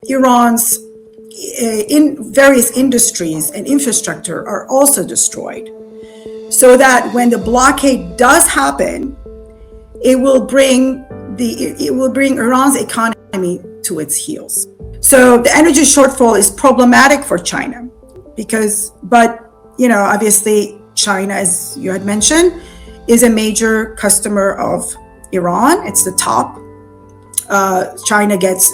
Iran's in various industries and infrastructure are also destroyed, so that when the blockade does happen, it will bring Iran's economy to its heels. So the energy shortfall is problematic for China but obviously China, as you had mentioned, is a major customer of Iran. It's the top. China gets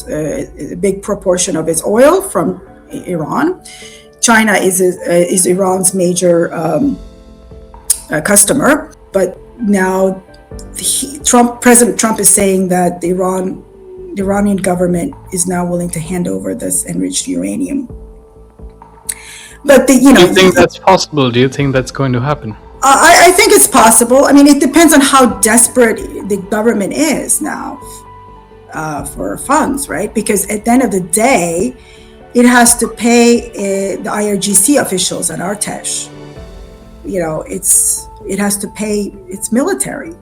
a big proportion of its oil from Iran. China is Iran's major customer, but now President Trump is saying that the Iranian government is now willing to hand over this enriched uranium. But do you think that's possible? Do you think that's going to happen? I think it's possible. I mean, it depends on how desperate the government is now for funds, right? Because at the end of the day, it has to pay the IRGC officials at Artesh. It has to pay its military.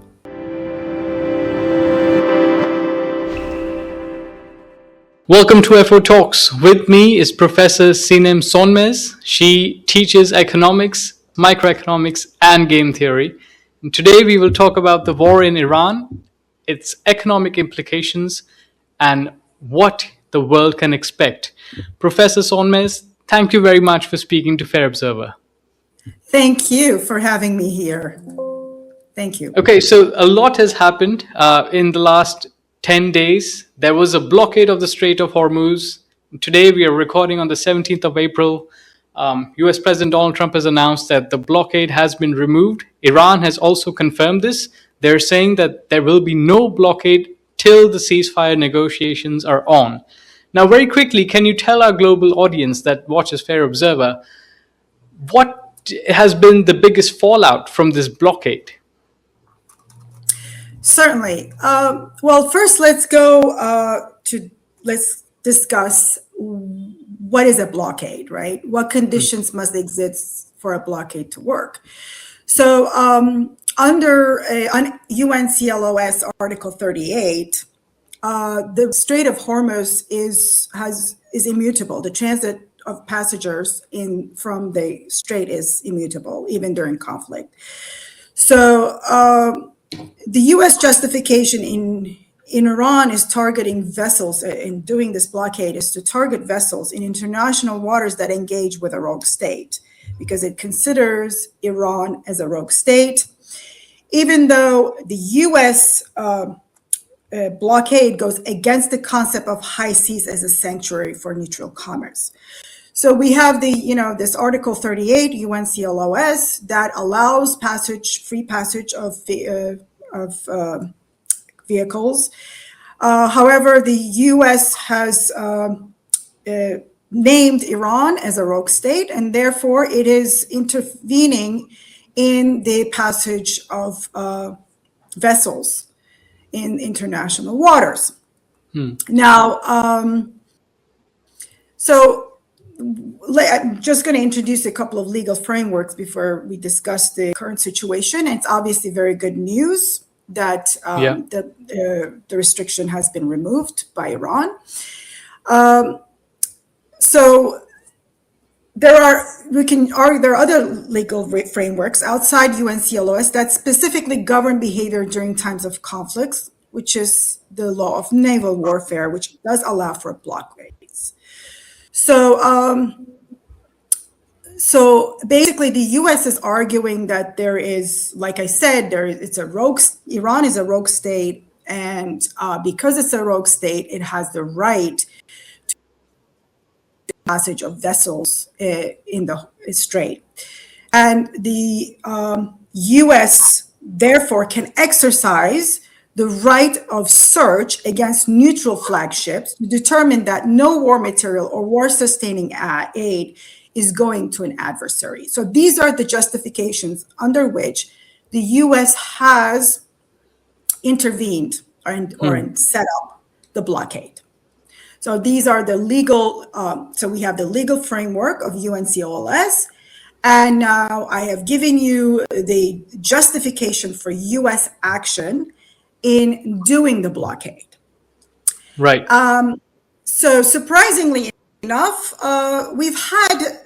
Welcome to FO Talks. With me is Professor Sinem Sonmez. She teaches economics, microeconomics, and game theory. And today we will talk about the war in Iran, its economic implications, and what the world can expect. Professor Sonmez, thank you very much for speaking to Fair Observer. Thank you for having me here. Thank you. Okay, so a lot has happened in the last 10 days. There was a blockade of the Strait of Hormuz. Today we are recording on the 17th of April. US President Donald Trump has announced that the blockade has been removed. Iran has also confirmed this. They're saying that there will be no blockade till the ceasefire negotiations are on. Now, very quickly, can you tell our global audience that watches Fair Observer, what has been the biggest fallout from this blockade? Certainly. Well, first, let's discuss what is a blockade, right? What conditions must exist for a blockade to work? So, under UNCLOS Article 38, the Strait of Hormuz is immutable. The transit of passengers from the strait is immutable, even during conflict. So, the U.S. justification in Iran is targeting vessels in doing this blockade is to target vessels in international waters that engage with a rogue state, because it considers Iran as a rogue state, even though the U.S. Blockade goes against the concept of high seas as a sanctuary for neutral commerce. So we have this Article 38 UNCLOS that allows free passage of vehicles. However, the U.S. has named Iran as a rogue state, and therefore it is intervening in the passage of vessels in international waters. Now, I'm just going to introduce a couple of legal frameworks before we discuss the current situation. It's obviously very good news that the restriction has been removed by Iran. So there are other legal frameworks outside UNCLOS that specifically govern behavior during times of conflicts, which is the law of naval warfare, which does allow for blockades. So basically, the U.S. is arguing that there is, like I said, Iran is a rogue state, and because it's a rogue state, it has the right to the passage of vessels in the strait, and the U.S. therefore can exercise the right of search against neutral flagships to determine that no war material or war-sustaining aid is going to an adversary. So these are the justifications under which the U.S. has intervened or set up the blockade. So these are the legal, so we have the legal framework of UNCLOS, and now I have given you the justification for U.S. action in doing the blockade. Right. So surprisingly enough, we've had,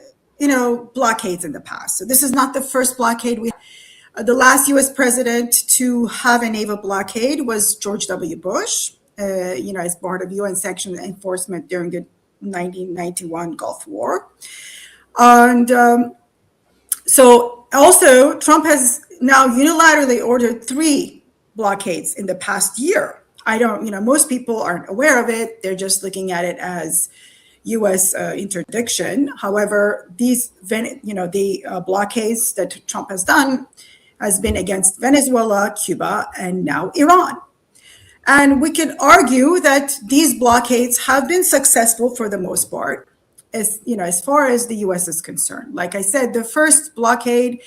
blockades in the past. So this is not the first blockade. The last U.S. president to have a naval blockade was George W. Bush, as part of UN sanctions enforcement during the 1991 Gulf War. And so also Trump has now unilaterally ordered 3 blockades in the past year. Most people aren't aware of it. They're just looking at it as U.S. interdiction. However, the blockades that Trump has done has been against Venezuela, Cuba, and now Iran. And we can argue that these blockades have been successful for the most part, as far as the U.S. is concerned. Like I said, the first blockade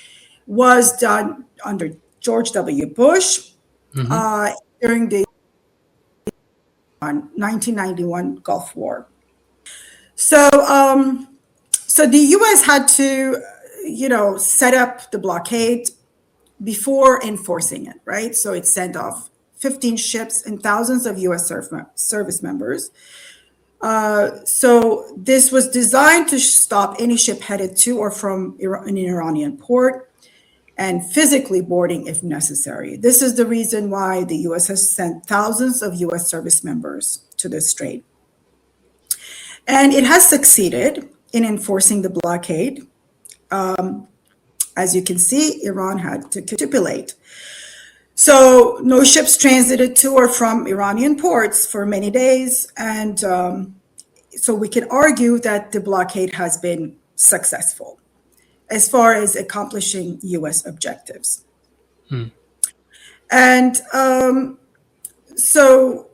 was done under George W. Bush during the 1991 Gulf War. So the U.S. had to, set up the blockade before enforcing it, right? So it sent off 15 ships and thousands of U.S. service members. So this was designed to stop any ship headed to or from an Iranian port and physically boarding if necessary. This is the reason why the U.S. has sent thousands of U.S. service members to the strait. And it has succeeded in enforcing the blockade. As you can see, Iran had to capitulate. So no ships transited to or from Iranian ports for many days. And so we can argue that the blockade has been successful as far as accomplishing U.S. objectives. And so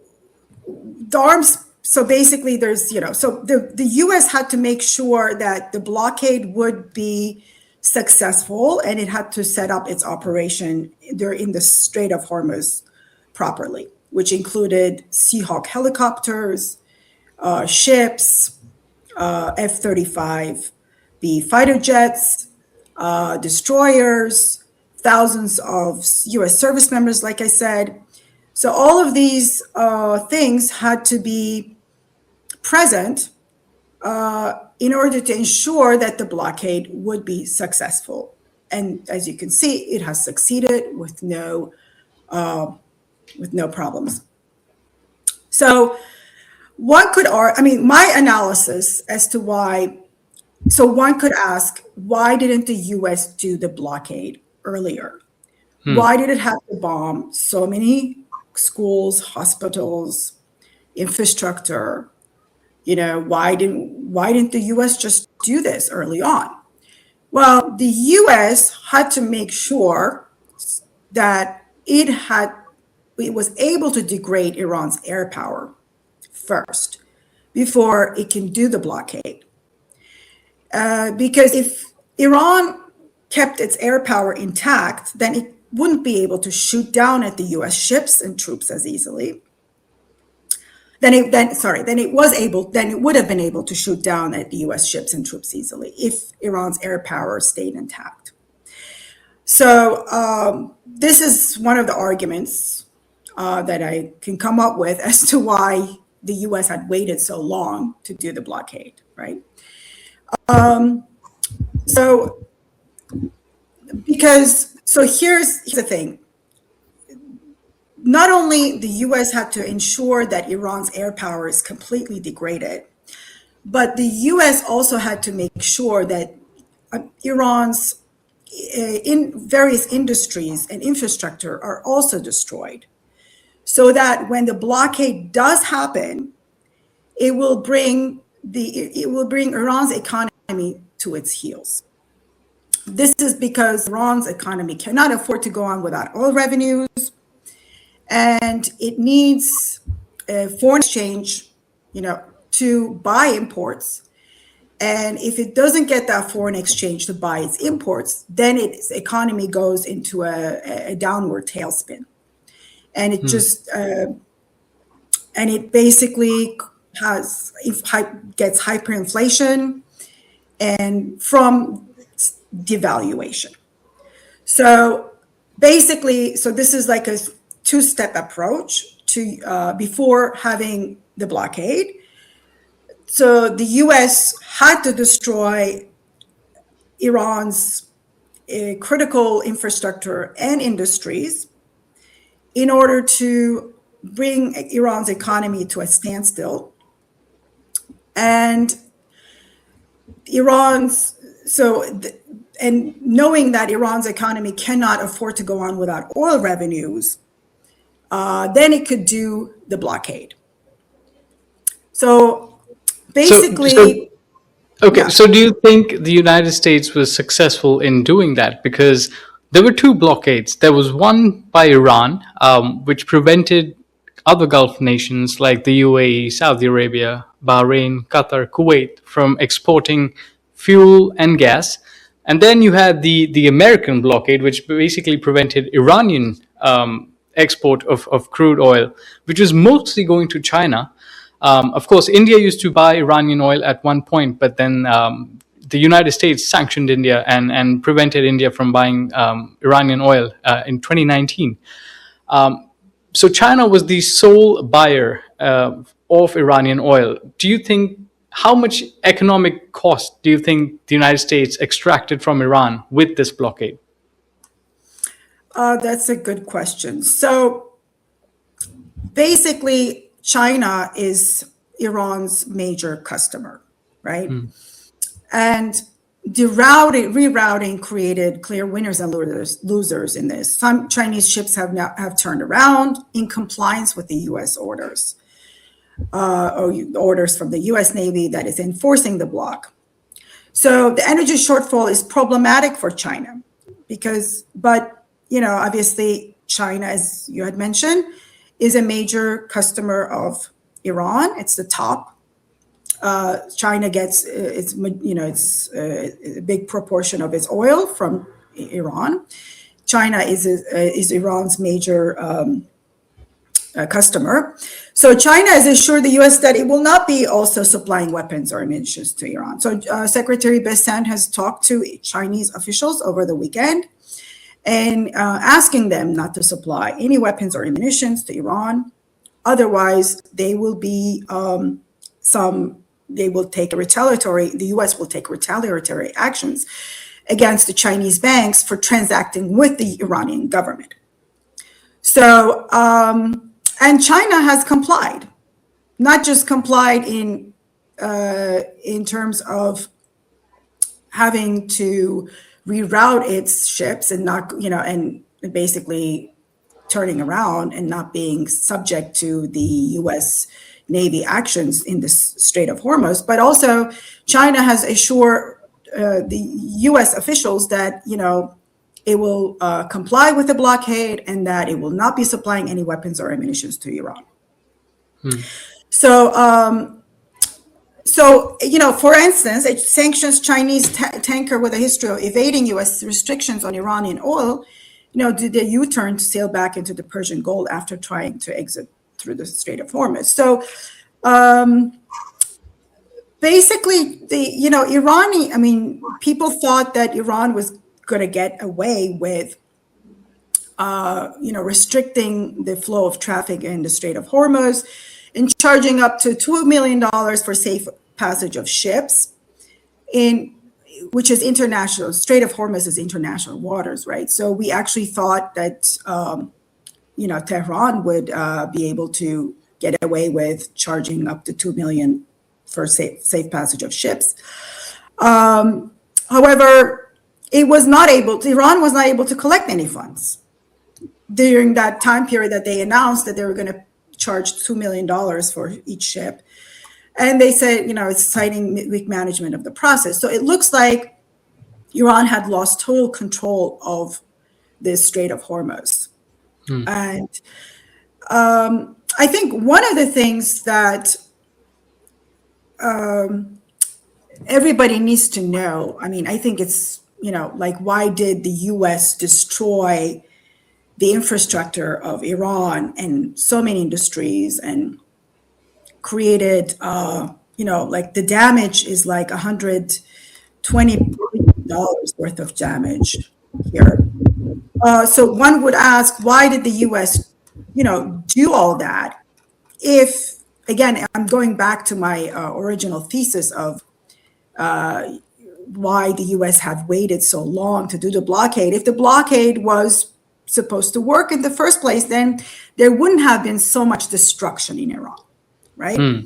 the arms, so basically there's, so the U.S. had to make sure that the blockade would be successful, and it had to set up its operation there in the Strait of Hormuz properly, which included Seahawk helicopters, ships, F-35B fighter jets, destroyers, thousands of U.S. service members, like I said. So all of these things had to be present in order to ensure that the blockade would be successful. And as you can see, it has succeeded with no problems. So one could my analysis as to why, so one could ask, why didn't the U.S. do the blockade earlier? Why did it have to bomb so many schools, hospitals, infrastructure? Why didn't the U.S. just do this early on? Well, the U.S. had to make sure that it was able to degrade Iran's air power first before it can do the blockade. Because if Iran kept its air power intact, then it wouldn't be able to shoot down at the U.S. ships and troops as easily. Then it would have been able to shoot down at the U.S. ships and troops easily if Iran's air power stayed intact. So this is one of the arguments that I can come up with as to why the U.S. had waited so long to do the blockade, right? So here's the thing. Not only the U.S. had to ensure that Iran's air power is completely degraded, but the U.S. also had to make sure that Iran's in various industries and infrastructure are also destroyed, so that when the blockade does happen, it will bring Iran's economy to its heels. This is because Iran's economy cannot afford to go on without oil revenues, and it needs foreign exchange, to buy imports. And if it doesn't get that foreign exchange to buy its imports, then its economy goes into a downward tailspin, and it basically gets hyperinflation and from devaluation. So basically, this is like a two-step approach to before having the blockade. So the US had to destroy Iran's critical infrastructure and industries in order to bring Iran's economy to a standstill. And knowing that Iran's economy cannot afford to go on without oil revenues, then it could do the blockade. So basically, okay, yeah. so do you think the United States was successful in doing that? Because there were two blockades. There was one by Iran, which prevented other Gulf nations like the UAE, Saudi Arabia, Bahrain, Qatar, Kuwait from exporting fuel and gas. And then you had the American blockade, which basically prevented Iranian export of crude oil, which was mostly going to China. Of course, India used to buy Iranian oil at one point, but then the United States sanctioned India and prevented India from buying Iranian oil in 2019. So China was the sole buyer of Iranian oil. Do you think, how much economic cost do you think the United States extracted from Iran with this blockade? That's a good question. So basically, China is Iran's major customer, right? And rerouting created clear winners and losers in this. Some Chinese ships have turned around in compliance with the U.S. orders, or orders from the U.S. Navy that is enforcing the block. So the energy shortfall is problematic for China but obviously China, as you had mentioned, is a major customer of Iran. It's the top. China gets it's a big proportion of its oil from Iran. China is Iran's major customer. So China has assured the U.S. that it will not be also supplying weapons or munitions to Iran. So Secretary Besant has talked to Chinese officials over the weekend and asking them not to supply any weapons or munitions to Iran. Otherwise, the U.S. will take retaliatory actions against the Chinese banks for transacting with the Iranian government. So, and China has complied, not just complied in terms of having to reroute its ships and not, and basically turning around and not being subject to the U.S. Navy actions in the Strait of Hormuz, but also China has assured the U.S. officials that, it will comply with the blockade and that it will not be supplying any weapons or ammunition to Iran. So, for instance, it sanctions Chinese tanker with a history of evading U.S. restrictions on Iranian oil, did a U-turn to sail back into the Persian Gulf after trying to exit through the Strait of Hormuz. So basically, people thought that Iran was going to get away with, restricting the flow of traffic in the Strait of Hormuz and charging up to $2 million for safe passage of ships which is international. Strait of Hormuz is international waters, right? So we actually thought that, Tehran would be able to get away with charging up to $2 million for safe passage of ships. However, Iran was not able to collect any funds during that time period that they announced that they were going to charge $2 million for each ship. And they said, it's citing weak management of the process. So it looks like Iran had lost total control of this Strait of Hormuz. And I think one of the things that everybody needs to know, I think it's, why did the U.S. destroy the infrastructure of Iran and so many industries and created, the damage is like $120 billion worth of damage here. So one would ask, why did the U.S., do all that if again, I'm going back to my original thesis of why the U.S. had waited so long to do the blockade. If the blockade was supposed to work in the first place, then there wouldn't have been so much destruction in Iran, right?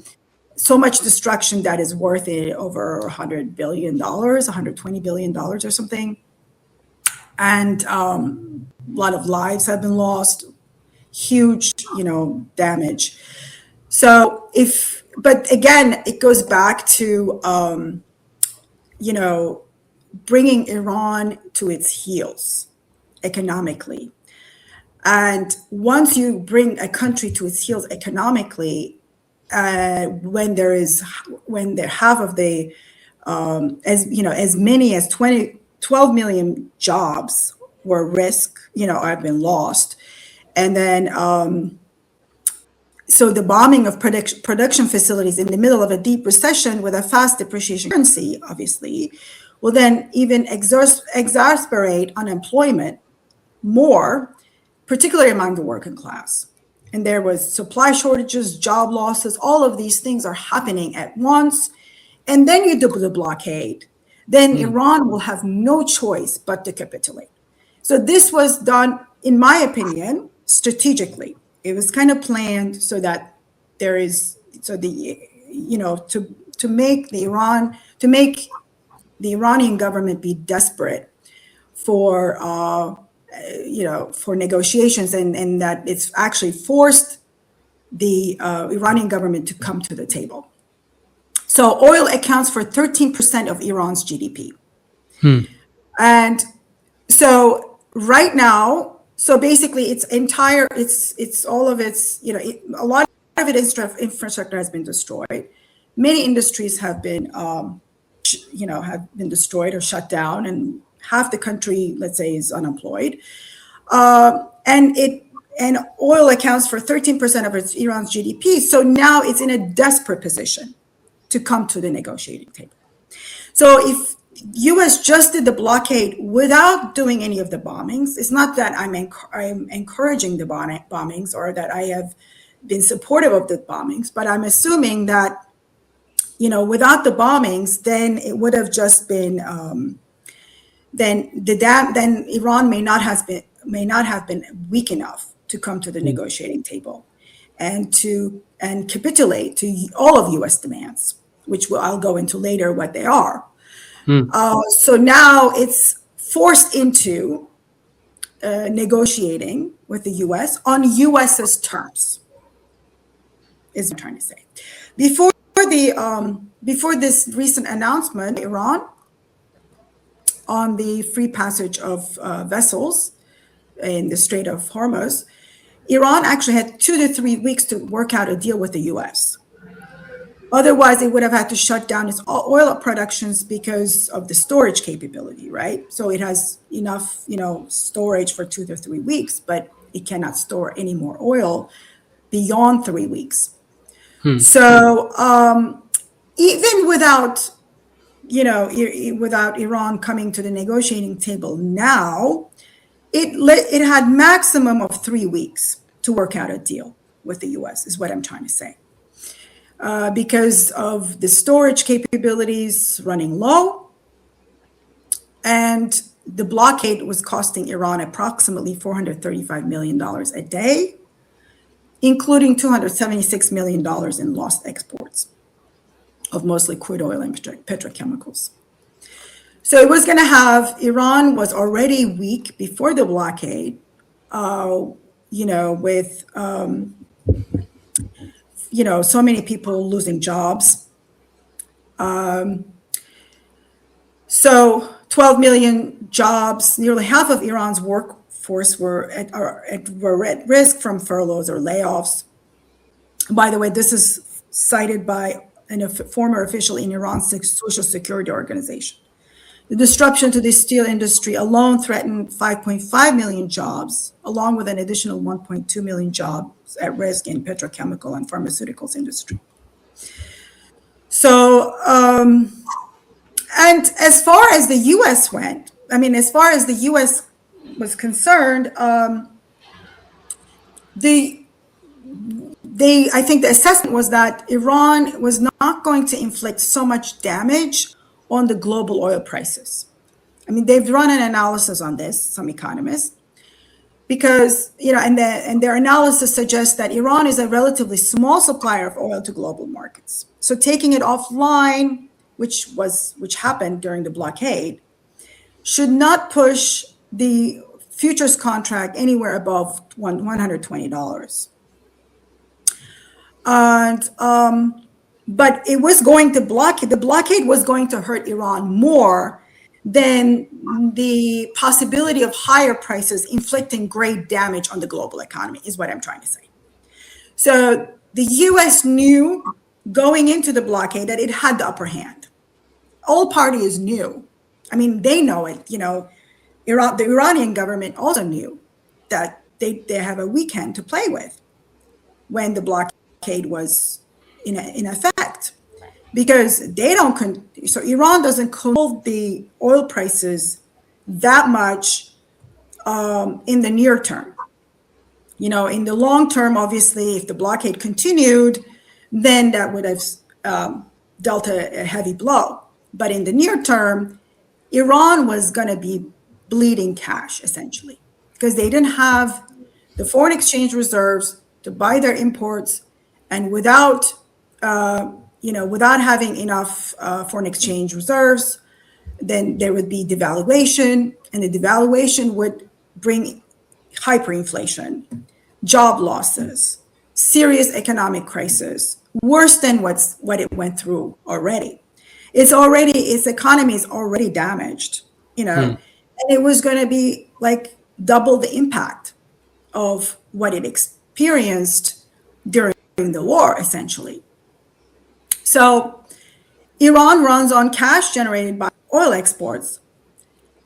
So much destruction that is worth it over $100 billion, $120 billion or something. And a lot of lives have been lost, huge, damage. So but again, it goes back to, bringing Iran to its heels economically. And once you bring a country to its heels economically, when half of the, as many as 12 million jobs were have been lost. And then, so the bombing of production facilities in the middle of a deep recession with a fast depreciation currency, obviously, will then even exacerbate unemployment more, particularly among the working class. And there was supply shortages, job losses, all of these things are happening at once. And then you do the blockade. Then Iran will have no choice but to capitulate. So this was done, in my opinion, strategically. It was kind of planned so that to make the Iranian government be desperate for negotiations, and that it's actually forced the Iranian government to come to the table. So oil accounts for 13% of Iran's GDP. And so right now, so basically it's all of its, a lot of its infrastructure has been destroyed. Many industries have been, destroyed or shut down, and half the country, let's say, is unemployed. And oil accounts for 13% of Iran's GDP. So now it's in a desperate position to come to the negotiating table. So if U.S. just did the blockade without doing any of the bombings, it's not that I'm encouraging the bombings or that I have been supportive of the bombings, but I'm assuming that, without the bombings, then it would have just been, then Iran may not have been weak enough to come to the negotiating table and capitulate to all of U.S. demands, which I'll go into later what they are. So now it's forced into negotiating with the U.S. on U.S.'s terms, is what I'm trying to say. Before this recent announcement, Iran, on the free passage of vessels in the Strait of Hormuz, Iran actually had 2 to 3 weeks to work out a deal with the U.S. Otherwise, it would have had to shut down its oil productions because of the storage capability, right? So it has enough, storage for 2 to 3 weeks, but it cannot store any more oil beyond 3 weeks. So even without Iran coming to the negotiating table now, it had maximum of 3 weeks to work out a deal with the U.S. is what I'm trying to say. Because of the storage capabilities running low, and the blockade was costing Iran approximately $435 million a day, including $276 million in lost exports of mostly crude oil and petrochemicals. So it was going to have, Iran was already weak before the blockade, with so many people losing jobs. So 12 million jobs, nearly half of Iran's workforce were at risk from furloughs or layoffs. By the way, this is cited by a former official in Iran's Social Security Organization. The disruption to the steel industry alone threatened 5.5 million jobs, along with an additional 1.2 million jobs at risk in petrochemical and pharmaceuticals industry. So, and as far as the U.S. went, as far as the U.S. was concerned, I think the assessment was that Iran was not going to inflict so much damage on the global oil prices. I mean, they've run an analysis on this, some economists, because, and their analysis suggests that Iran is a relatively small supplier of oil to global markets. So taking it offline, which happened during the blockade, should not push the futures contract anywhere above $120. And but it was going to the blockade was going to hurt Iran more than the possibility of higher prices inflicting great damage on the global economy, is what I'm trying to say. So the US knew going into the blockade that it had the upper hand. All parties knew. I mean, they know it. The Iranian government also knew that they have a weekend to play with when the blockade was in effect, because so Iran doesn't control the oil prices that much in the near term. In the long term, obviously, if the blockade continued, then that would have dealt a heavy blow. But in the near term, Iran was going to be bleeding cash, essentially, because they didn't have the foreign exchange reserves to buy their imports, and without having enough foreign exchange reserves, then there would be devaluation, and the devaluation would bring hyperinflation, job losses, serious economic crisis, worse than what it went through already. Its economy is already damaged, and it was going to be like double the impact of what it experienced during the war, essentially. So Iran runs on cash generated by oil exports.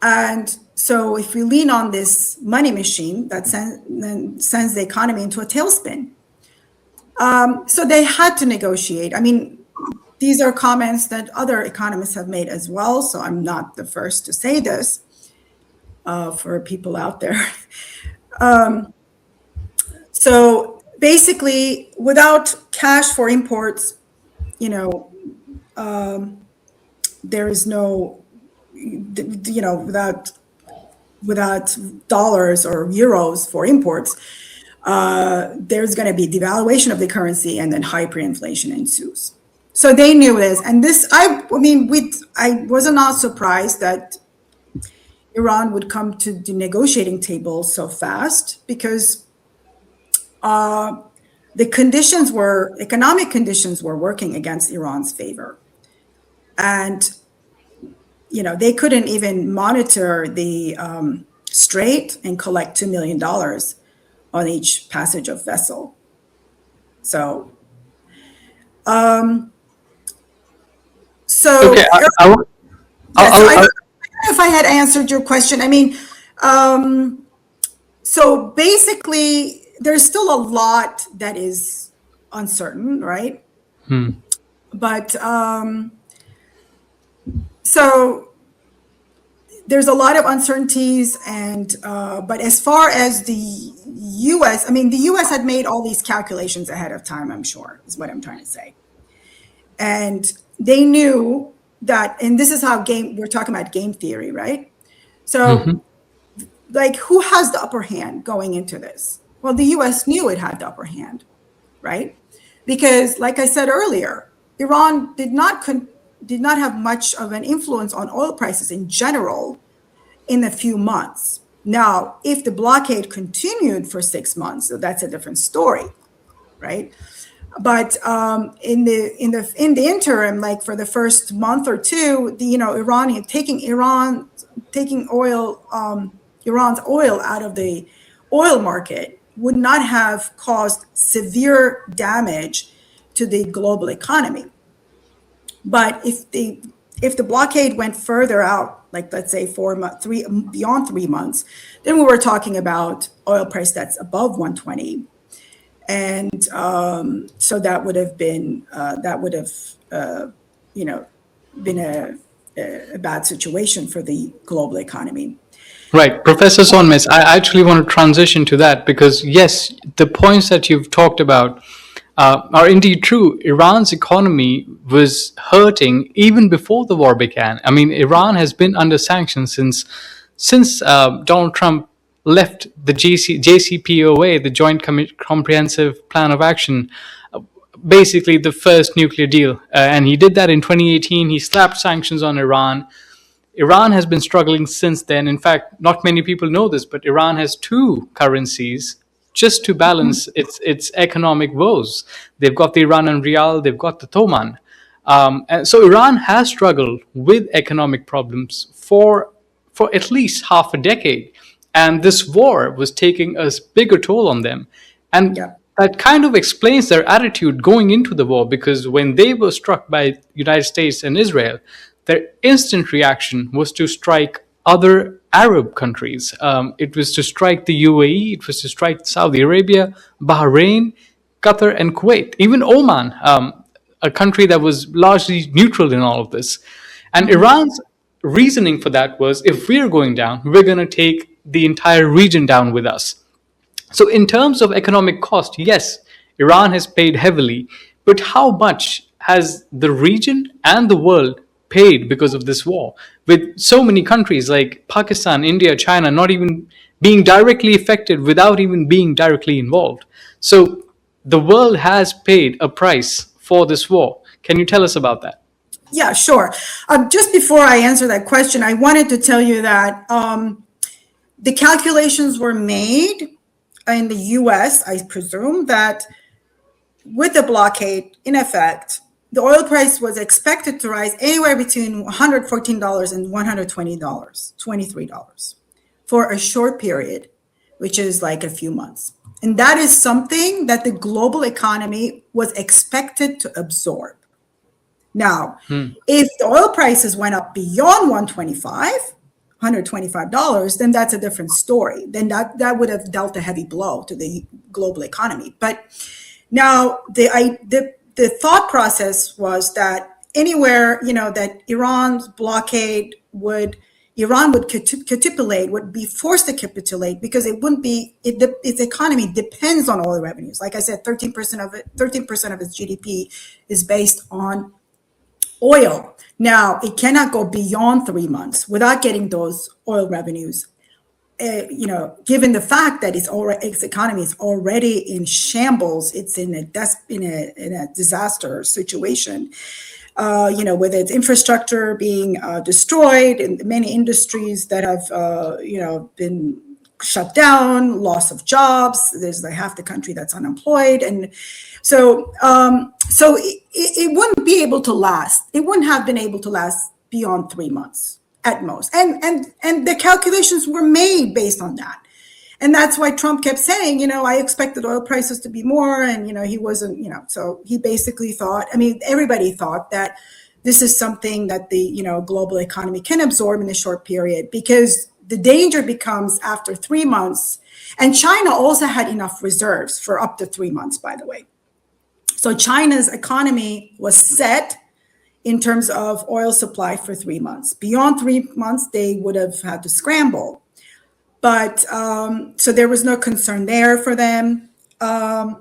And so if we lean on this money machine, that sends the economy into a tailspin. So they had to negotiate. I mean, these are comments that other economists have made as well, so I'm not the first to say this for people out there. So basically, without cash for imports, there is no, without dollars or euros for imports, there's going to be devaluation of the currency, and then hyperinflation ensues. So they knew this, and I was not surprised that Iran would come to the negotiating table so fast, because the economic conditions were working against Iran's favor. And, they couldn't even monitor the strait and collect $2 million on each passage of vessel. So, okay, I don't know if I had answered your question. I mean, so basically, there's still a lot that is uncertain, right? But so there's a lot of uncertainties, and but as far as the U.S., the U.S. had made all these calculations ahead of time, I'm sure, is what I'm trying to say. And they knew that, and this is how we're talking about game theory, right? So, who has the upper hand going into this? Well, the U.S. knew it had the upper hand, right? Because, like I said earlier, Iran did not have much of an influence on oil prices in general in a few months. Now, if the blockade continued for 6 months, so that's a different story, right? But in the interim, like for the first month or two, taking Iran's oil out of the oil market would not have caused severe damage to the global economy. But if the blockade went further out, like let's say beyond 3 months, then we were talking about oil price that's above 120. And so that would have been been a bad situation for the global economy. Right. Professor Sonmez, I actually want to transition to that, because yes, the points that you've talked about are indeed true. Iran's economy was hurting even before the war began. I mean, Iran has been under sanctions since Donald Trump left the JCPOA, the Joint Comprehensive Plan of Action, basically the first nuclear deal. And he did that in 2018. He slapped sanctions on Iran. Iran has been struggling since then. In fact, not many people know this, but Iran has two currencies just to balance its economic woes. They've got the Iranian rial, they've got the Toman. And so Iran has struggled with economic problems for at least half a decade. And this war was taking a bigger toll on them. And that kind of explains their attitude going into the war, because when they were struck by the United States and Israel, their instant reaction was to strike other Arab countries. It was to strike the UAE, it was to strike Saudi Arabia, Bahrain, Qatar, and Kuwait, even Oman, a country that was largely neutral in all of this. And Iran's reasoning for that was, if we're going down, we're going to take the entire region down with us. So in terms of economic cost, yes, Iran has paid heavily, but how much has the region and the world paid because of this war? With so many countries like Pakistan, India, China not even being directly affected without even being directly involved. So the world has paid a price for this war. Can you tell us about that? Yeah, sure. Just before I answer that question, I wanted to tell you that the calculations were made in the US, I presume, that with the blockade in effect, the oil price was expected to rise anywhere between $114 and $120, $23 for a short period, which is like a few months. And that is something that the global economy was expected to absorb. Now, if the oil prices went up beyond $125, then that's a different story. Then that would have dealt a heavy blow to the global economy. But now the thought process was that anywhere, that Iran's blockade Iran would capitulate, would be forced to capitulate, because its economy depends on oil revenues. Like I said, 13% of its GDP is based on oil. Now, it cannot go beyond 3 months without getting those oil revenues. Given the fact that its economy is already in shambles, it's in a disaster situation. With its infrastructure being destroyed, and many industries that have been shut down, loss of jobs. There's like half the country that's unemployed, and so it wouldn't be able to last. It wouldn't have been able to last beyond 3 months at most. And the calculations were made based on that. And that's why Trump kept saying, I expected oil prices to be more. And, he wasn't, so he basically thought, everybody thought that this is something that the, global economy can absorb in a short period, because the danger becomes after 3 months. And China also had enough reserves for up to 3 months, by the way. So China's economy was set in terms of oil supply for 3 months. Beyond 3 months, they would have had to scramble. But so there was no concern there for them. So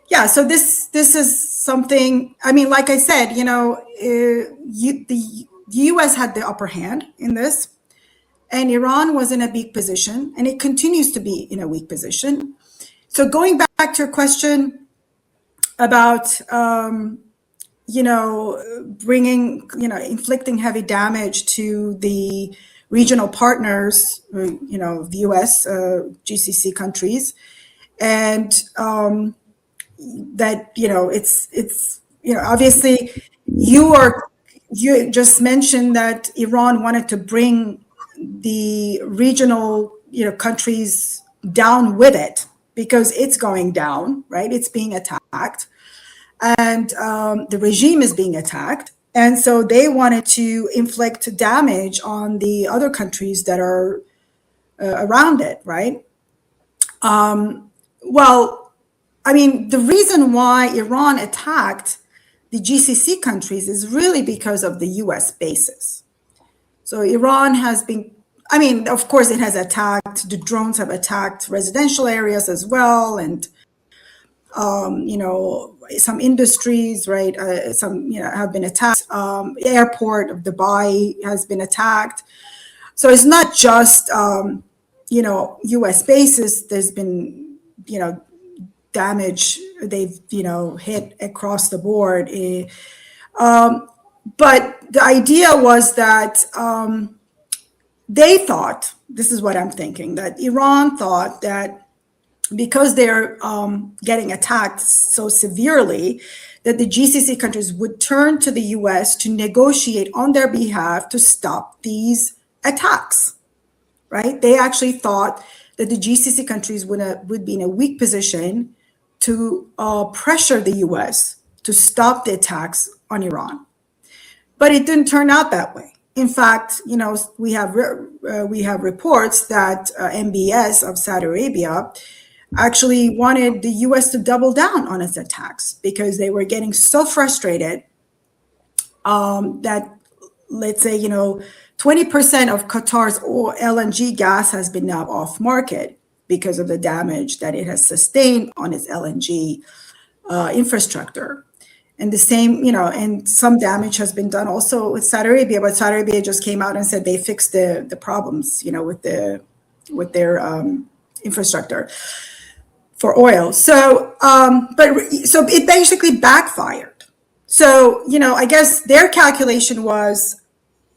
this is something, like I said, the US had the upper hand in this, and Iran was in a weak position, and it continues to be in a weak position. So going back to your question about, inflicting heavy damage to the regional partners, the US, GCC countries, and that, it's obviously you just mentioned that Iran wanted to bring the regional, countries down with it, because it's going down, right? It's being attacked, and the regime is being attacked. And so they wanted to inflict damage on the other countries that are around it, right? The reason why Iran attacked the GCC countries is really because of the US bases. So Iran has been, of course it has attacked, the drones have attacked residential areas as well, and Some industries, right? Some have been attacked. Airport of Dubai has been attacked. So it's not just U.S. bases. There's been damage. They've hit across the board. But the idea was that they thought, this is what I'm thinking, that Iran thought that because they're getting attacked so severely, that the GCC countries would turn to the US to negotiate on their behalf to stop these attacks, right? They actually thought that the GCC countries would be in a weak position to pressure the US to stop the attacks on Iran. But it didn't turn out that way. In fact, we have reports that MBS of Saudi Arabia actually wanted the U.S. to double down on its attacks because they were getting so frustrated that, let's say, 20% of Qatar's LNG gas has been now off market because of the damage that it has sustained on its LNG infrastructure. And the same, and some damage has been done also with Saudi Arabia, but Saudi Arabia just came out and said they fixed the problems, with their infrastructure for oil. So, so it basically backfired. So, I guess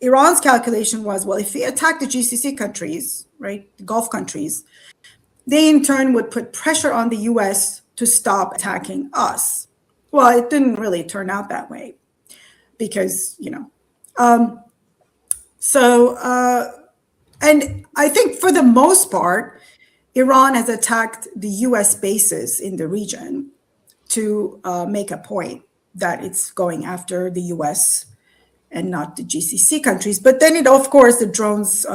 Iran's calculation was, well, if we attack the GCC countries, right, the Gulf countries, they in turn would put pressure on the U.S. to stop attacking us. Well, it didn't really turn out that way because, and I think for the most part, Iran has attacked the U.S. bases in the region to make a point that it's going after the U.S. and not the GCC countries. But then, of course, the drones,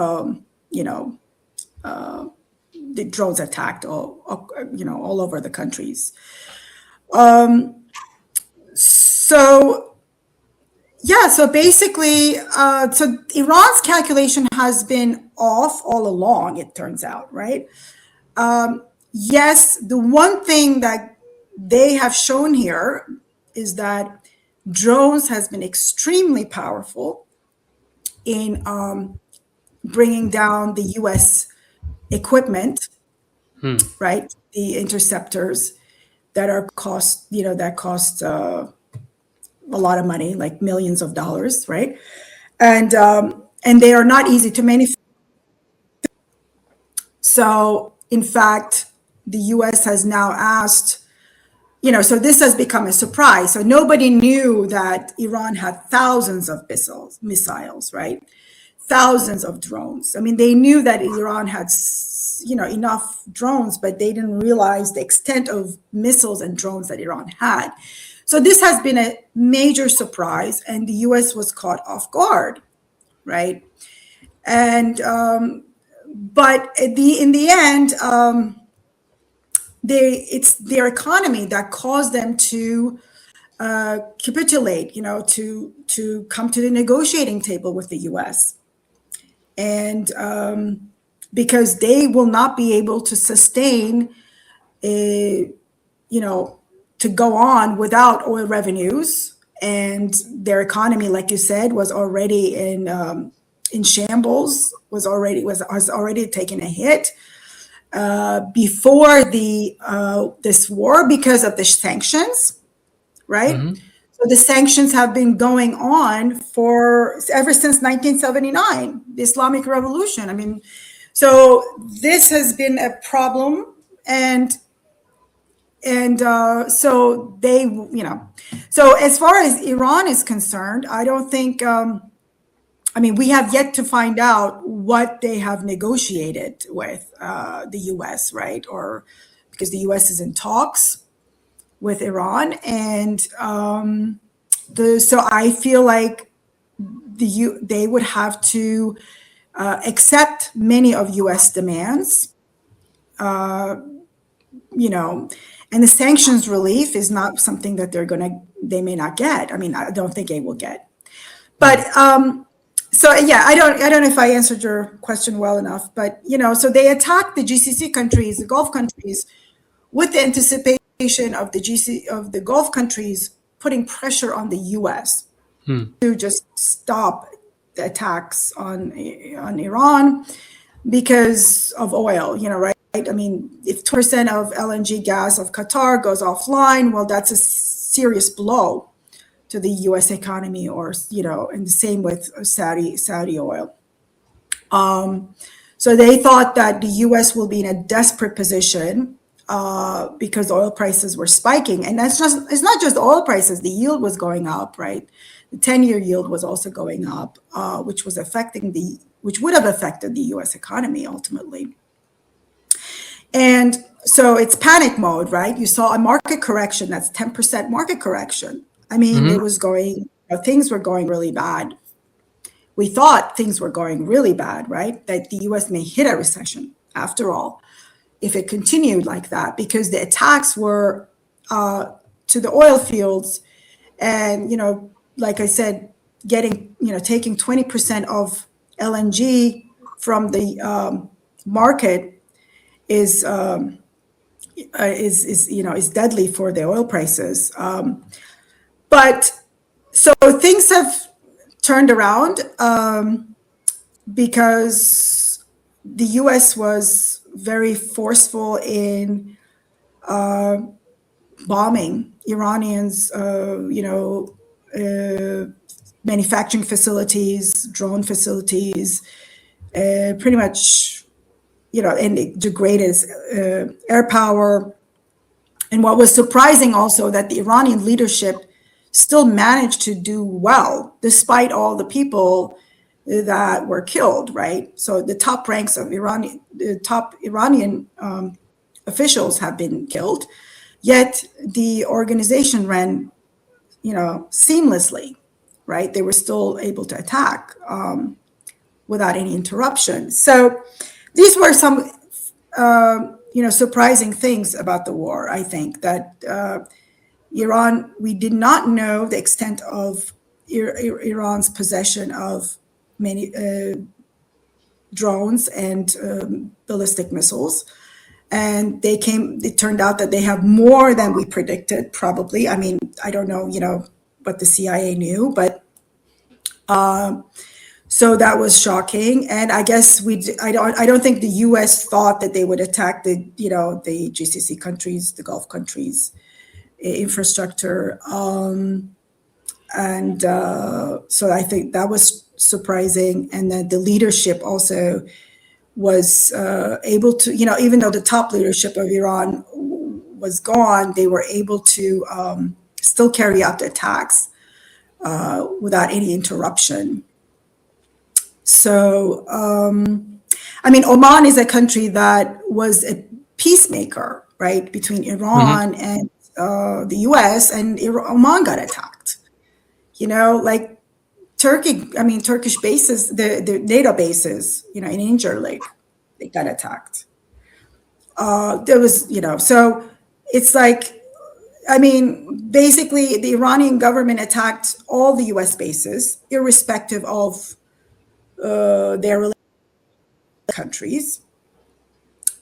attacked all over the countries. So basically, so Iran's calculation has been off all along, it turns out, right? Yes, the one thing that they have shown here is that drones has been extremely powerful in bringing down the U.S. equipment, right? The interceptors that cost a lot of money, like millions of dollars, right? And they are not easy to manufacture. So, in fact, the U.S. has now asked, so this has become a surprise. So nobody knew that Iran had thousands of missiles, right? Thousands of drones. I mean, they knew that Iran had, enough drones, but they didn't realize the extent of missiles and drones that Iran had. So this has been a major surprise, and the U.S. was caught off guard, right? And but in the end, it's their economy that caused them to capitulate, to come to the negotiating table with the U.S. And because they will not be able to sustain, to go on without oil revenues, and their economy, like you said, was already in shambles, has already taken a hit before this war because of the sanctions, right? Mm-hmm. So the sanctions have been going on ever since 1979, the Islamic Revolution. I mean, so this has been a problem, and so they, so as far as Iran is concerned, I don't think, we have yet to find out what they have negotiated with the U.S., right? Or because the U.S. is in talks with Iran, and so I feel like they would have to accept many of U.S. demands, and the sanctions relief is not something that they may not get. I mean, I don't think they will get. But so yeah, I don't know if I answered your question well enough. But so they attacked the GCC countries, the Gulf countries, with the anticipation of the Gulf countries putting pressure on the U.S. to just stop the attacks on Iran because of oil, right? I mean, if 2% of LNG gas of Qatar goes offline, well, that's a serious blow to the U.S. economy, or, and the same with Saudi oil. So they thought that the U.S. will be in a desperate position because oil prices were spiking. And it's not just oil prices, the yield was going up, right? The 10-year yield was also going up, which would have affected the U.S. economy ultimately. And so it's panic mode, right? You saw a market correction, that's 10% market correction. I mean, things were going really bad. We thought things were going really bad, right? That the U.S. may hit a recession after all, if it continued like that, because the attacks were to the oil fields, and like I said, taking 20% of LNG from the market is deadly for the oil prices. But so things have turned around because the U.S. was very forceful in bombing Iranians, manufacturing facilities, drone facilities, pretty much, and it degraded air power. And what was surprising also, that the Iranian leadership still managed to do well despite all the people that were killed, right? So the top ranks of top Iranian officials have been killed, yet the organization ran, seamlessly, right? They were still able to attack without any interruption. So these were some, surprising things about the war. I think that Iran, we did not know the extent of Iran's possession of many drones and ballistic missiles. And it turned out that they have more than we predicted, probably. I mean, I don't know, what the CIA knew, but so that was shocking. And I guess I don't think the U.S. thought that they would attack the GCC countries, the Gulf countries, infrastructure. And so I think that was surprising. And then the leadership also was able to, even though the top leadership of Iran was gone, they were able to still carry out the attacks without any interruption. So, I mean, Oman is a country that was a peacemaker, right, between Iran and the U.S., and Oman got attacked. Like Turkish bases, the NATO bases, in Injur Lake, they got attacked. There was, so it's like, I mean, basically the Iranian government attacked all the U.S. bases, irrespective of their countries,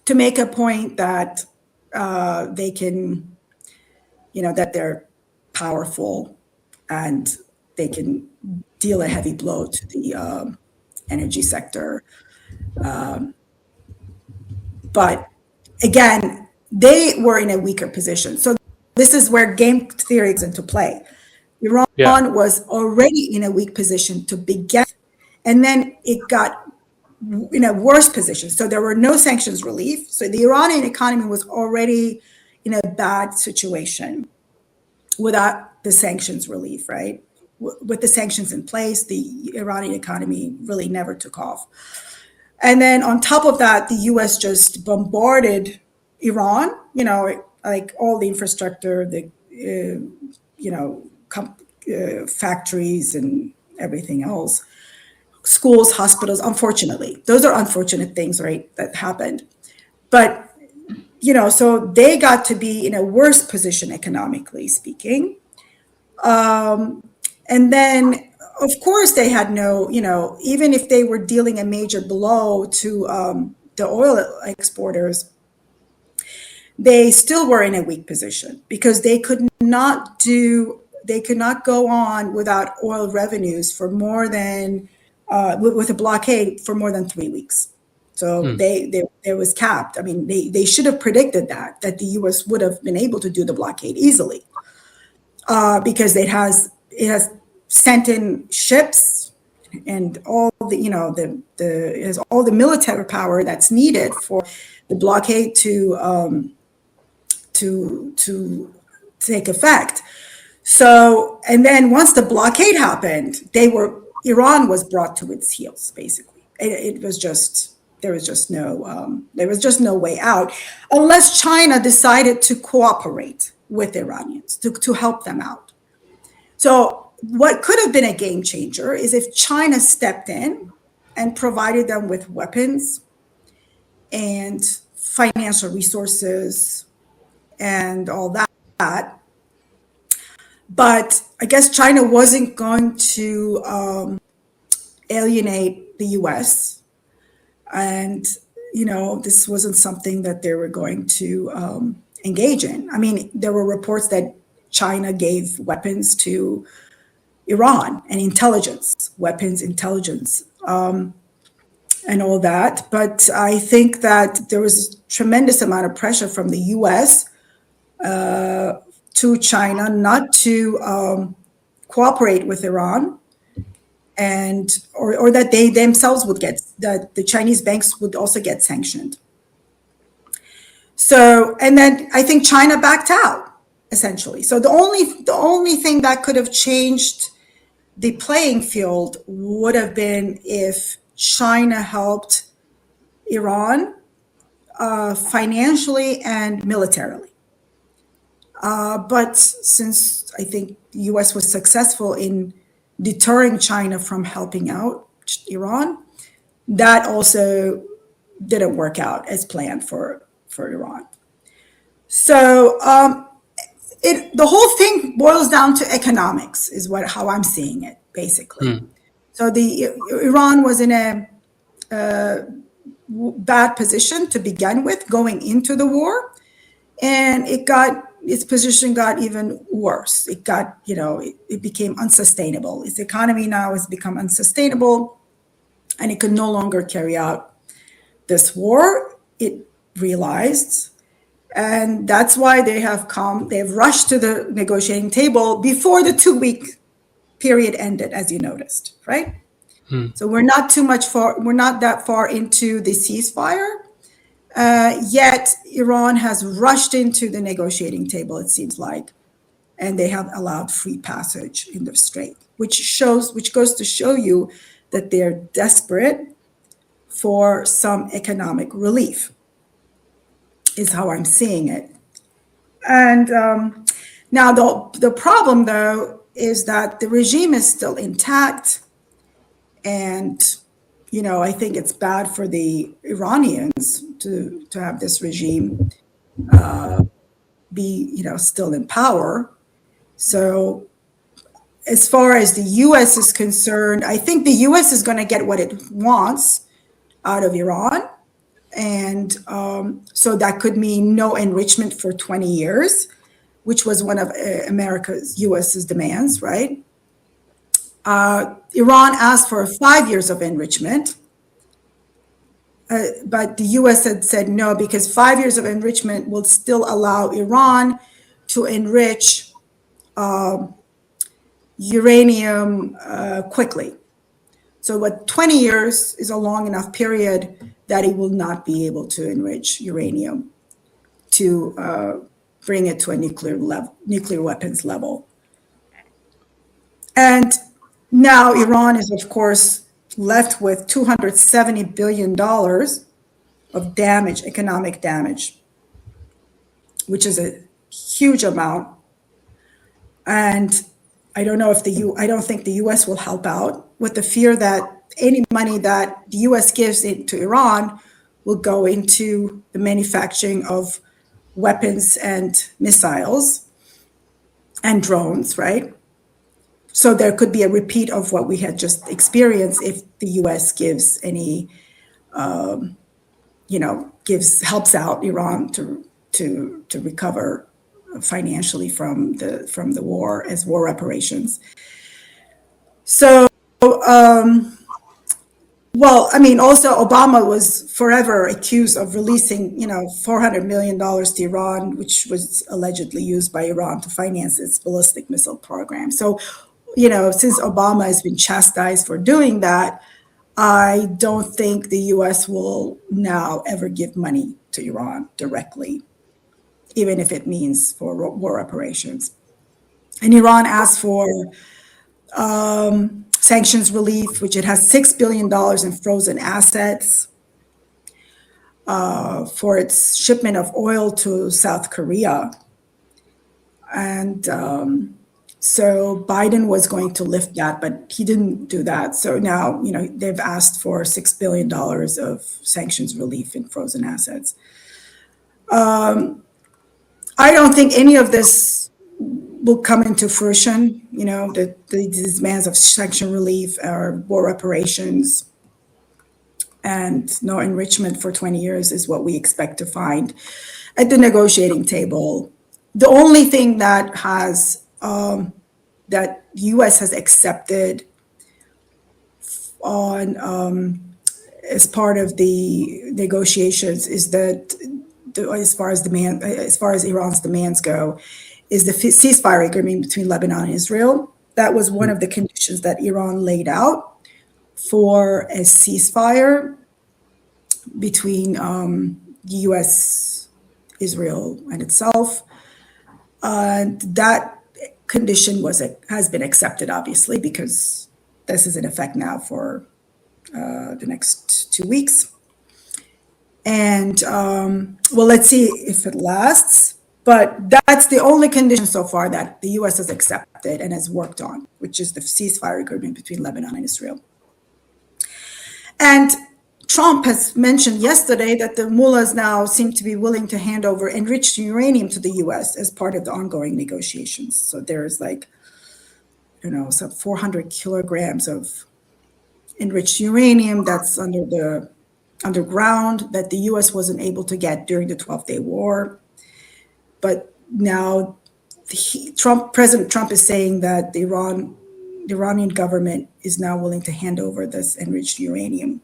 to make a point that they can, that they're powerful and they can deal a heavy blow to the energy sector. But again, they were in a weaker position. So this is where game theory comes into play. Iran was already in a weak position to begin, and then it got in a worse position. So there were no sanctions relief. So the Iranian economy was already in a bad situation without the sanctions relief, right? With the sanctions in place, the Iranian economy really never took off. And then on top of that, the U.S. just bombarded Iran, like all the infrastructure, the, factories and everything else, schools, hospitals, unfortunately. Those are unfortunate things, right, that happened. But, so they got to be in a worse position economically speaking. And then, of course, they had no, even if they were dealing a major blow to the oil exporters, they still were in a weak position because they could not go on without oil revenues for more than with a blockade for more than 3 weeks. So there was capped. I mean, they should have predicted that the U.S. would have been able to do the blockade easily because it has sent in ships and all the it has all the military power that's needed for the blockade to take effect. So, and then once the blockade happened, Iran was brought to its heels. Basically, it was just there was just no way out unless China decided to cooperate with Iranians to help them out. So, what could have been a game changer is if China stepped in and provided them with weapons and financial resources and all that. But I guess China wasn't going to alienate the U.S. And, this wasn't something that they were going to engage in. I mean, there were reports that China gave weapons to Iran and weapons intelligence, and all that. But I think that there was a tremendous amount of pressure from the U.S. To China not to cooperate with Iran, and or that they themselves that the Chinese banks would also get sanctioned. So, and then I think China backed out essentially. So the only thing that could have changed the playing field would have been if China helped Iran financially and militarily. But since I think the U.S. was successful in deterring China from helping out Iran, that also didn't work out as planned for Iran. So the whole thing boils down to economics, is how I'm seeing it, basically. So Iran was in a bad position to begin with going into the war, and its position got even worse. It became unsustainable. Its economy now has become unsustainable, and it could no longer carry out this war, it realized. And that's why they've rushed to the negotiating table before the 2-week period ended, as you noticed, right? So we're not that far into the ceasefire. Yet Iran has rushed into the negotiating table, it seems like, and they have allowed free passage in the strait, which goes to show you that they're desperate for some economic relief, is how I'm seeing it. And now the problem, though, is that the regime is still intact, and I think it's bad for the Iranians to have this regime be still in power. So as far as the U.S. is concerned, I think the U.S. is going to get what it wants out of Iran. And so that could mean no enrichment for 20 years, which was one of U.S.'s demands, right? Iran asked for 5 years of enrichment, but the U.S. had said no, because 5 years of enrichment will still allow Iran to enrich uranium quickly. So 20 years is a long enough period that it will not be able to enrich uranium to bring it to a nuclear weapons level. And now Iran is, of course, left with $270 billion of damage, economic damage, which is a huge amount. And I don't think the U.S. will help out, with the fear that any money that the U.S. gives to Iran will go into the manufacturing of weapons and missiles and drones, right? So there could be a repeat of what we had just experienced if the U.S. gives any, helps out Iran to recover financially from the war as war reparations. So, well, I mean, also Obama was forever accused of releasing, $400 million to Iran, which was allegedly used by Iran to finance its ballistic missile program. So, since Obama has been chastised for doing that, I don't think the US will now ever give money to Iran directly, even if it means for war reparations. And Iran asked for sanctions relief, which it has $6 billion in frozen assets for its shipment of oil to South Korea. And so Biden was going to lift that, but he didn't do that. So now, they've asked for $6 billion of sanctions relief in frozen assets. I don't think any of this will come into fruition, the demands of sanction relief or war reparations and no enrichment for 20 years is what we expect to find at the negotiating table. The only thing that that U.S. has accepted on as part of the negotiations is that, as far as Iran's demands go, is the ceasefire agreement between Lebanon and Israel. That was one of the conditions that Iran laid out for a ceasefire between the U.S., Israel, and itself. That condition has been accepted, obviously, because this is in effect now for the next 2 weeks. And well, let's see if it lasts. But that's the only condition so far that the U.S. has accepted and has worked on, which is the ceasefire agreement between Lebanon and Israel. And Trump has mentioned yesterday that the mullahs now seem to be willing to hand over enriched uranium to the U.S. as part of the ongoing negotiations. So there's some 400 kilograms of enriched uranium that's underground that the U.S. wasn't able to get during the 12-day war. But now President Trump is saying that the Iranian government is now willing to hand over this enriched uranium.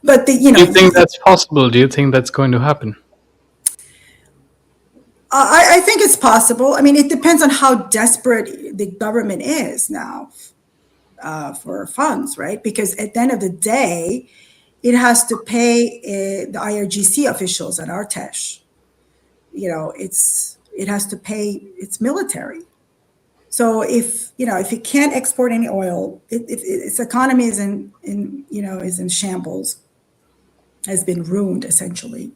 But do you think that's possible? Do you think that's going to happen? I think it's possible. I mean, it depends on how desperate the government is now for funds, right? Because at the end of the day, it has to pay the IRGC officials at Artesh. It has to pay its military. So if it can't export any oil, if its economy is in shambles, has been ruined essentially,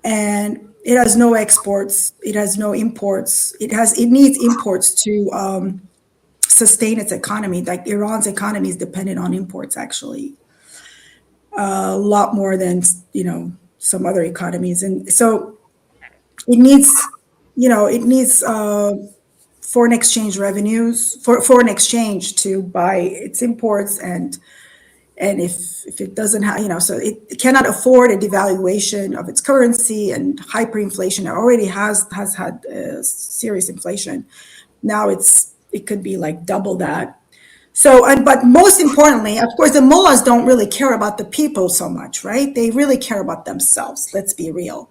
and it has no exports, it has no imports. It needs imports to sustain its economy. Like Iran's economy is dependent on imports, actually, a lot more than some other economies, and so it needs foreign exchange revenues for foreign exchange to buy its imports, and if it doesn't have, so it cannot afford a devaluation of its currency and hyperinflation. It already has had serious inflation. Now it could be like double that. So, but most importantly, of course, the mullahs don't really care about the people so much, right? They really care about themselves. Let's be real.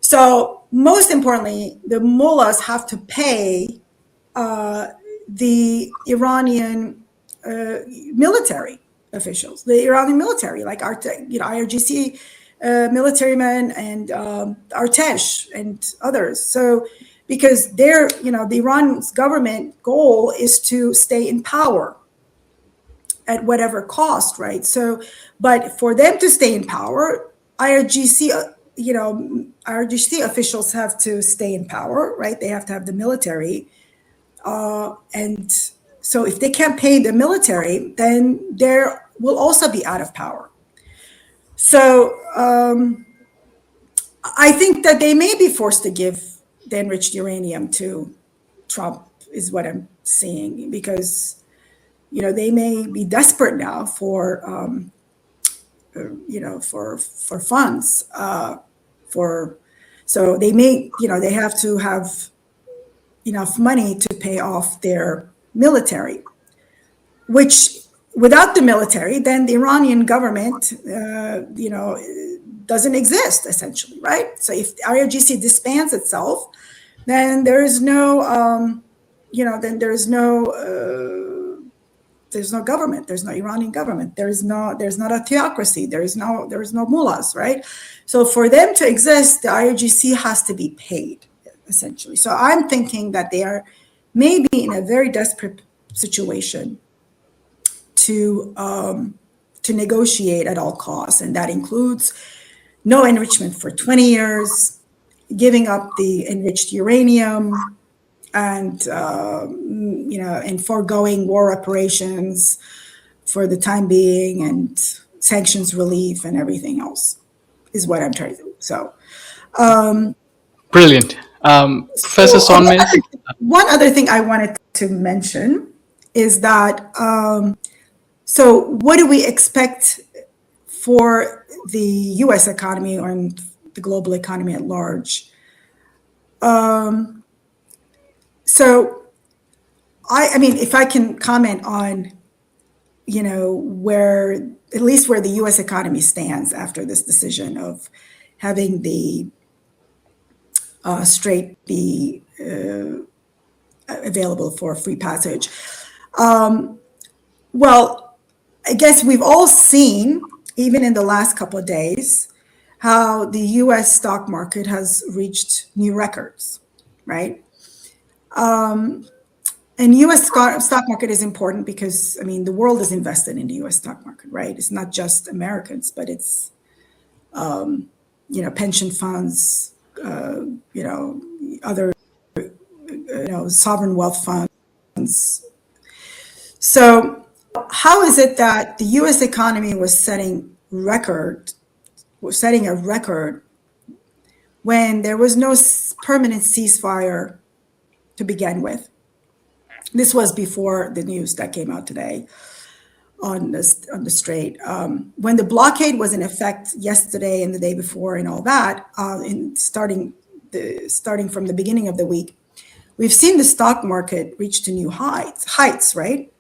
So most importantly, the mullahs have to pay the Iranian military officials, the Iranian military, like IRGC military men and Artesh and others. So because the Iran's government goal is to stay in power at whatever cost, right? So, but for them to stay in power, IRGC officials have to stay in power, right? They have to have the military. And so if they can't pay the military, then they will also be out of power. So I think that they may be forced to give the enriched uranium to Trump, is what I'm seeing, because they may be desperate now for for funds So they have to have enough money to pay off their military, which without the military, then the Iranian government, doesn't exist essentially, right? So if the IRGC disbands itself, then there is no, there's no government. There's no Iranian government. There's not a theocracy. There's no mullahs, right? So for them to exist, the IRGC has to be paid, essentially. So I'm thinking that they are maybe in a very desperate situation to negotiate at all costs, and that includes no enrichment for 20 years, giving up the enriched uranium, and and foregoing war reparations for the time being, and sanctions relief and everything else is what I'm trying to do. So, Brilliant. Professor Sonmez. One other thing I wanted to mention is that, so what do we expect for the US economy or the global economy at large? So I mean, if I can comment on, where the US economy stands after this decision of having the Strait be available for free passage. Well, I guess we've all seen, even in the last couple of days, how the US stock market has reached new records, right? And U.S. stock market is important because, I mean, the world is invested in the U.S. stock market, right? It's not just Americans, but it's, pension funds, other, sovereign wealth funds. So how is it that the U.S. economy was setting a record when there was no permanent ceasefire to begin with? This was before the news that came out today on the Strait. When the blockade was in effect yesterday and the day before and all that, starting from the beginning of the week, we've seen the stock market reach to new heights, right?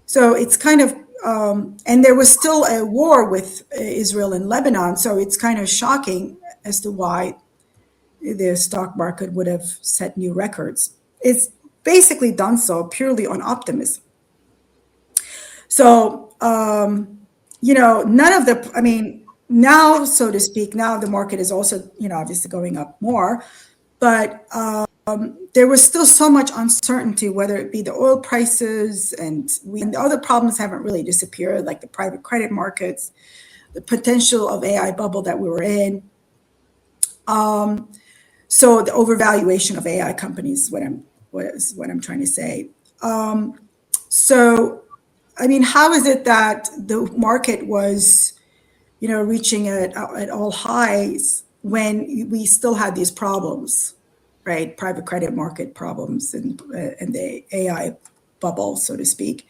So it's kind of, and there was still a war with Israel and Lebanon, so it's kind of shocking as to why the stock market would have set new records. It's basically done so purely on optimism. So, now, so to speak, now the market is also, obviously going up more, but there was still so much uncertainty, whether it be the oil prices and the other problems haven't really disappeared, like the private credit markets, the potential of AI bubble that we were in. So the overvaluation of AI companies is what I'm trying to say. So, I mean, how is it that the market was, reaching at all highs when we still had these problems, right? Private credit market problems and the AI bubble, so to speak.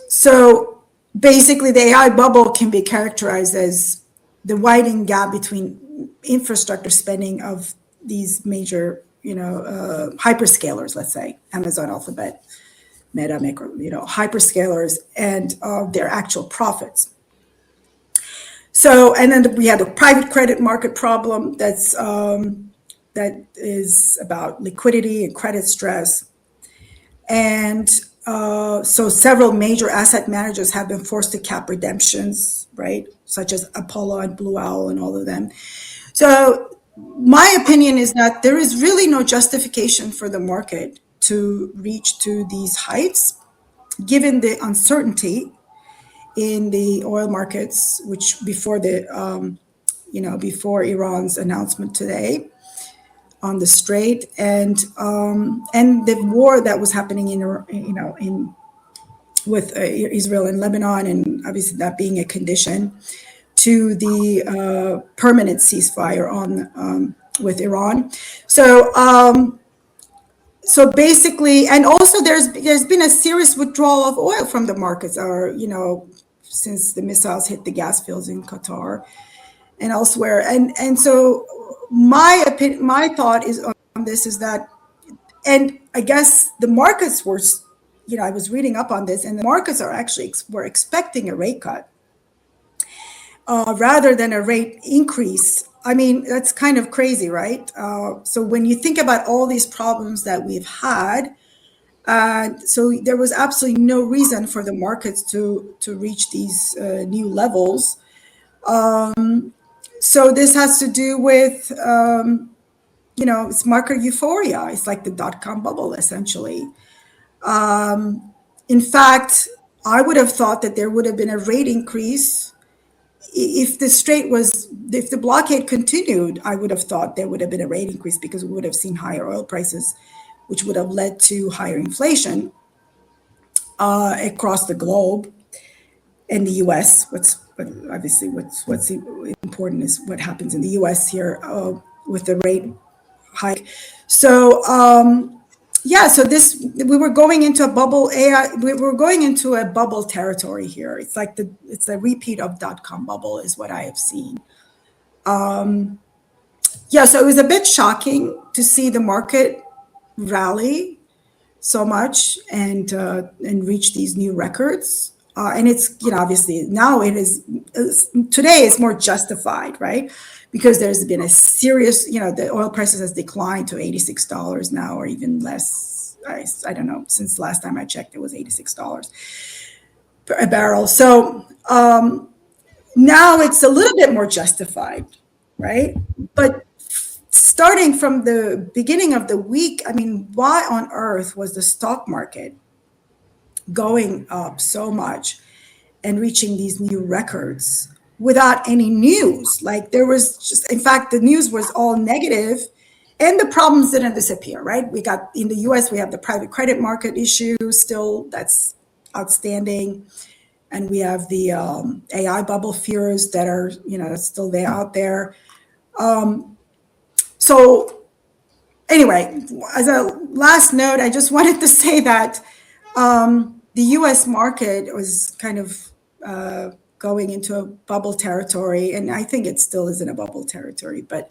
So basically, the AI bubble can be characterized as the widening gap between infrastructure spending of these major hyperscalers, let's say Amazon, Alphabet, Meta, hyperscalers, and their actual profits. So, and then we have the private credit market problem that is about liquidity and credit stress. And so several major asset managers have been forced to cap redemptions, right? Such as Apollo and Blue Owl and all of them. So my opinion is that there is really no justification for the market to reach to these heights, given the uncertainty in the oil markets, which before Iran's announcement today on the Strait, and the war that was happening with Israel and Lebanon, and obviously that being a condition to the permanent ceasefire with Iran. So basically, and also there's been a serious withdrawal of oil from the markets, since the missiles hit the gas fields in Qatar, and elsewhere. And so my opinion, my thought is on this is that, and I guess the markets were, I was reading up on this, and the markets are actually were expecting a rate cut rather than a rate increase. I mean, that's kind of crazy, right? So when you think about all these problems that we've had, so there was absolutely no reason for the markets to reach these new levels. So this has to do with, it's market euphoria. It's like the dot-com bubble, essentially. In fact, I would have thought that there would have been a rate increase if the blockade continued. I would have thought there would have been a rate increase because we would have seen higher oil prices, which would have led to higher inflation across the globe. In the U.S., what's important is what happens in the U.S. here with the rate hike. So so we were going into a bubble. We were going into a bubble territory here. It's like it's a repeat of dot-com bubble is what I have seen. So it was a bit shocking to see the market rally so much and reach these new records. And it's, obviously now today it's more justified, right? Because there's been a serious, the oil prices has declined to $86 now, or even less. I don't know, since the last time I checked, it was $86 a barrel. So now it's a little bit more justified, right? But starting from the beginning of the week, I mean, why on earth was the stock market going up so much and reaching these new records without any news? Like there was just, in fact, the news was all negative and the problems didn't disappear, right? We got, in the US, we have the private credit market issue still that's outstanding. And we have the AI bubble fears that are, still out there. So anyway, as a last note, I just wanted to say that the U.S. market was kind of going into a bubble territory, and I think it still is in a bubble territory. But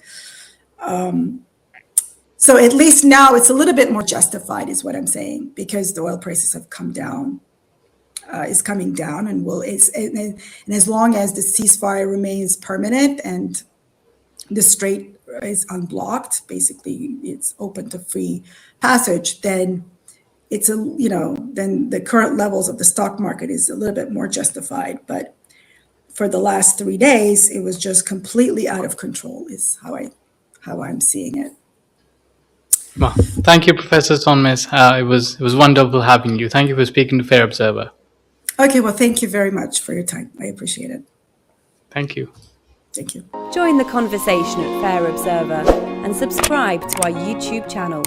so at least now it's a little bit more justified, is what I'm saying, because the oil prices have come down, is coming down, and and as long as the ceasefire remains permanent and the strait is unblocked, basically it's open to free passage, then then the current levels of the stock market is a little bit more justified. But for the last 3 days, it was just completely out of control, is how I'm seeing it. Well, thank you, Professor Sonmez. It was wonderful having you. Thank you for speaking to Fair Observer. Okay, well, thank you very much for your time. I appreciate it. Thank you. Thank you. Join the conversation at Fair Observer and subscribe to our YouTube channel.